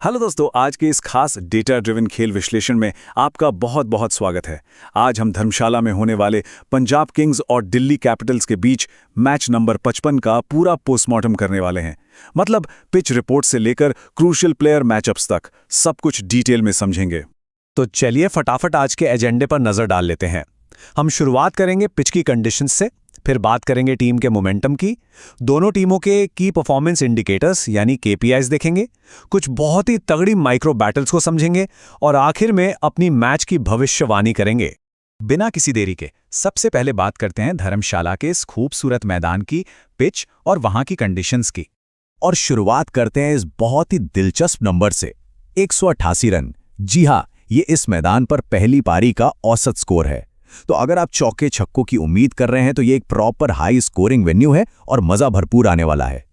Hello दोस्तों, आज के इस खास डेटा ड्रिवन खेल विश्लेषण में आपका बहुत बहुत स्वागत है। आज हम धर्मशाला में होने वाले पंजाब किंग्स और दिल्ली कैपिटल्स के बीच मैच नंबर 55 का पूरा पोस्टमार्टम करने वाले हैं। मतलब पिच रिपोर्ट से लेकर क्रूशियल प्लेयर मैचअप्स तक सब कुछ डिटेल में समझेंगे। तो चलिए फटाफट आज के एजेंडे पर नजर डाल लेते हैं। हम शुरुआत करेंगे पिच की कंडीशंस से, फिर बात करेंगे टीम के मोमेंटम की, दोनों टीमों के की परफॉर्मेंस इंडिकेटर्स यानी केपीआईज देखेंगे, कुछ बहुत ही तगड़ी माइक्रो बैटल्स को समझेंगे और आखिर में अपनी मैच की भविष्यवाणी करेंगे। बिना किसी देरी के सबसे पहले बात करते हैं धर्मशाला के इस खूबसूरत मैदान की पिच और वहां की कंडीशंस की। और शुरुआत करते हैं इस बहुत ही दिलचस्प नंबर से, 188 रन। जी हाँ, ये इस मैदान पर पहली पारी का औसत स्कोर है। तो अगर आप चौके छक्कों की उम्मीद कर रहे हैं तो ये एक प्रॉपर हाई स्कोरिंग वेन्यू है और मजा भरपूर आने वाला है।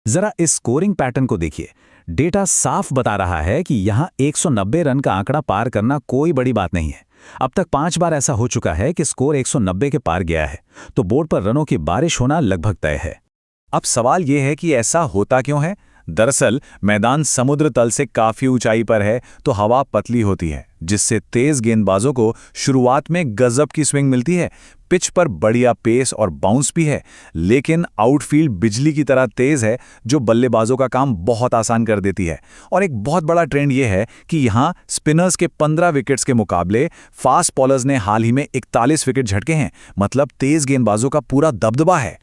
जरा इस स्कोरिंग पैटर्न को देखिए। डेटा साफ बता रहा है कि यहाँ 190 रन का आंकड़ा पार करना कोई बड़ी बात नहीं है। अब तक 5 बार ऐसा हो चुका है कि स्कोर 190 के पार गया है, तो बोर्ड पर रनों की बारिश होना लगभग तय है। अब सवाल यह है कि ऐसा होता क्यों है। दरअसल मैदान समुद्र तल से काफी ऊंचाई पर है, तो हवा पतली होती है, जिससे तेज गेंदबाजों को शुरुआत में गजब की स्विंग मिलती है। पिच पर बढ़िया पेस और बाउंस भी है, लेकिन आउटफील्ड बिजली की तरह तेज है, जो बल्लेबाजों का काम बहुत आसान कर देती है। और एक बहुत बड़ा ट्रेंड यह है कि यहाँ स्पिनर्स के 15 विकेट्स के मुकाबले फास्ट बॉलर्स ने हाल ही में 41 विकेट झटके हैं। मतलब तेज गेंदबाजों का पूरा दबदबा है।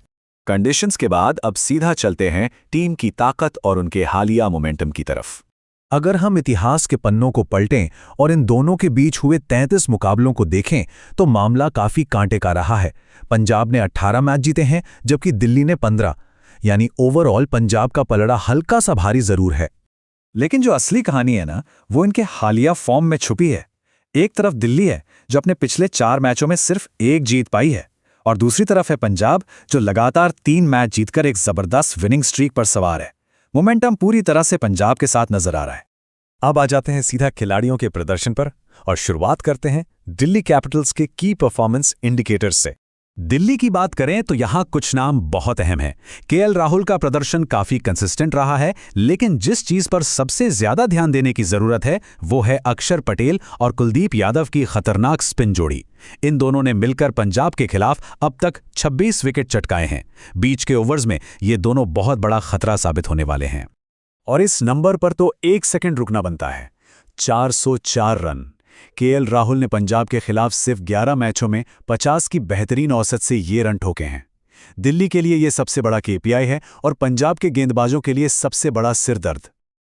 कंडीशंस के बाद अब सीधा चलते हैं टीम की ताकत और उनके हालिया मोमेंटम की तरफ। अगर हम इतिहास के पन्नों को पलटें और इन दोनों के बीच हुए 33 मुकाबलों को देखें तो मामला काफी कांटे का रहा है। पंजाब ने 18 मैच जीते हैं, जबकि दिल्ली ने 15। यानी ओवरऑल पंजाब का पलड़ा हल्का सा भारी जरूर है। लेकिन जो असली कहानी है ना, वो इनके हालिया फॉर्म में छुपी है। एक तरफ दिल्ली है, जो अपने पिछले 4 मैचों में सिर्फ 1 जीत पाई है, और दूसरी तरफ है पंजाब, जो लगातार 3 मैच जीतकर एक जबरदस्त विनिंग स्ट्रीक पर सवार है। मोमेंटम पूरी तरह से पंजाब के साथ नजर आ रहा है। अब आ जाते हैं सीधा खिलाड़ियों के प्रदर्शन पर और शुरुआत करते हैं दिल्ली कैपिटल्स के की परफॉर्मेंस इंडिकेटर्स से। दिल्ली की बात करें तो यहां कुछ नाम बहुत अहम हैं। केएल राहुल का प्रदर्शन काफी कंसिस्टेंट रहा है, लेकिन जिस चीज पर सबसे ज्यादा ध्यान देने की जरूरत है वो है अक्षर पटेल और कुलदीप यादव की खतरनाक स्पिन जोड़ी। इन दोनों ने मिलकर पंजाब के खिलाफ अब तक 26 विकेट चटकाए हैं। बीच के ओवर्स में ये दोनों बहुत बड़ा खतरा साबित होने वाले हैं। और इस नंबर पर तो 1 सेकंड रुकना बनता है। 404 रन। केएल राहुल ने पंजाब के खिलाफ सिर्फ 11 मैचों में 50 की बेहतरीन औसत से ये रन ठोके हैं। दिल्ली के लिए ये सबसे बड़ा केपीआई है और पंजाब के गेंदबाजों के लिए सबसे बड़ा सिरदर्द।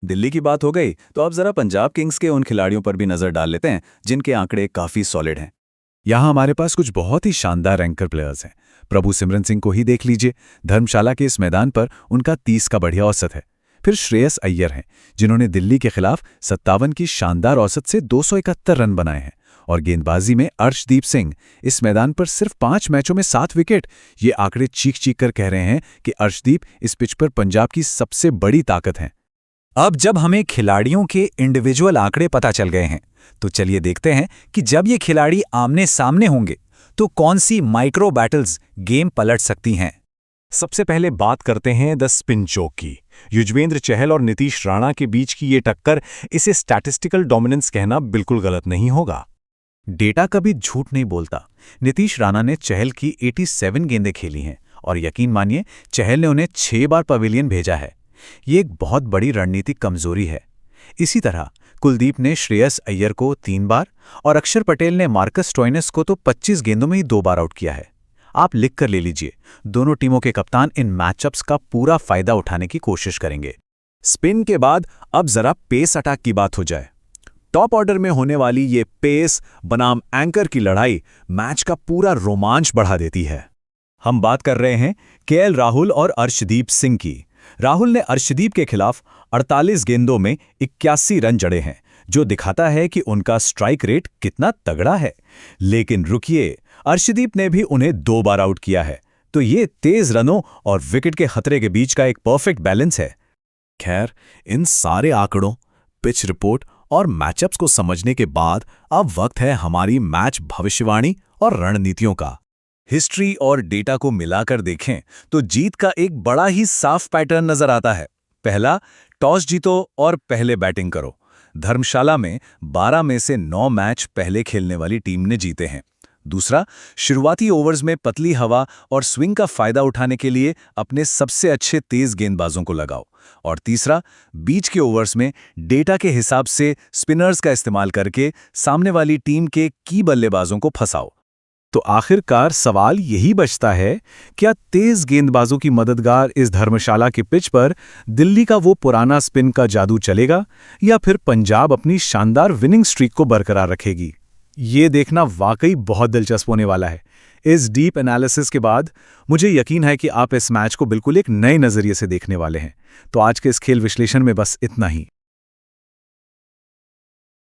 दिल्ली की बात हो गई, तो अब जरा पंजाब किंग्स के उन खिलाड़ियों पर भी नजर डाल लेते हैं जिनके आंकड़े काफी सॉलिड हैं। यहाँ हमारे पास कुछ बहुत ही शानदार एंकर प्लेयर्स हैं। प्रभु सिमरन सिंह को ही देख लीजिए। धर्मशाला के इस मैदान पर उनका 30 का बढ़िया औसत है। फिर श्रेयस अय्यर हैं, जिन्होंने दिल्ली के खिलाफ 57 की शानदार औसत से 271 रन बनाए हैं। और गेंदबाजी में अर्शदीप सिंह, इस मैदान पर सिर्फ 5 मैचों में 7 विकेट। ये आंकड़े चीख चीख कर कह रहे हैं कि अर्शदीप इस पिच पर पंजाब की सबसे बड़ी ताकत हैं। अब जब हमें खिलाड़ियों के इंडिविजुअल आंकड़े पता चल गए हैं, तो चलिए देखते हैं कि जब ये खिलाड़ी आमने सामने होंगे तो कौन सी माइक्रो बैटल्स गेम पलट सकती हैं। सबसे पहले बात करते हैं द स्पिन जोक की। युजवेंद्र चहल और नीतीश राणा के बीच की ये टक्कर, इसे स्टैटिस्टिकल डोमिनेंस कहना बिल्कुल गलत नहीं होगा। डेटा कभी झूठ नहीं बोलता। नीतीश राणा ने चहल की 87 गेंदें खेली हैं और यकीन मानिए चहल ने उन्हें 6 बार पवेलियन भेजा है। ये एक बहुत बड़ी रणनीतिक कमजोरी है। इसी तरह कुलदीप ने श्रेयस अय्यर को 3 बार और अक्षर पटेल ने मार्कस स्टोइनिस को तो 25 गेंदों में ही 2 बार आउट किया है। आप लिख कर ले लीजिए, दोनों टीमों के कप्तान इन मैचअप्स का पूरा फायदा उठाने की कोशिश करेंगे। स्पिन के बाद अब जरा पेस अटैक की बात हो जाए। टॉप ऑर्डर में होने वाली ये पेस बनाम एंकर की लड़ाई मैच का पूरा रोमांच बढ़ा देती है। हम बात कर रहे हैं केएल राहुल और अर्शदीप सिंह की। राहुल ने अर्शदीप के खिलाफ 48 गेंदों में 81 रन जड़े हैं, जो दिखाता है कि उनका स्ट्राइक रेट कितना तगड़ा है। लेकिन रुकिए, अर्शदीप ने भी उन्हें 2 बार आउट किया है, तो ये तेज रनों और विकेट के खतरे के बीच का एक परफेक्ट बैलेंस है। खैर, इन सारे आंकड़ों, पिच रिपोर्ट और मैचअप्स को समझने के बाद अब वक्त है हमारी मैच भविष्यवाणी और रणनीतियों का। हिस्ट्री और डेटा को मिलाकर देखें तो जीत का एक बड़ा ही साफ पैटर्न नजर आता है। पहला, टॉस जीतो और पहले बैटिंग करो। धर्मशाला में 12 में से 9 मैच पहले खेलने वाली टीम ने जीते हैं। दूसरा, शुरुआती ओवर्स में पतली हवा और स्विंग का फायदा उठाने के लिए अपने सबसे अच्छे तेज गेंदबाजों को लगाओ। और तीसरा, बीच के ओवर्स में डेटा के हिसाब से स्पिनर्स का इस्तेमाल करके सामने वाली टीम के की बल्लेबाजों को फंसाओ। तो आखिरकार सवाल यही बचता है, क्या तेज गेंदबाजों की मददगार इस धर्मशाला के पिच पर दिल्ली का वो पुराना स्पिन का जादू चलेगा, या फिर पंजाब अपनी शानदार विनिंग स्ट्रीक को बरकरार रखेगी? ये देखना वाकई बहुत दिलचस्प होने वाला है। इस डीप एनालिसिस के बाद मुझे यकीन है कि आप इस मैच को बिल्कुल एक नए नज़रिए से देखने वाले हैं। तो आज के इस खेल विश्लेषण में बस इतना ही।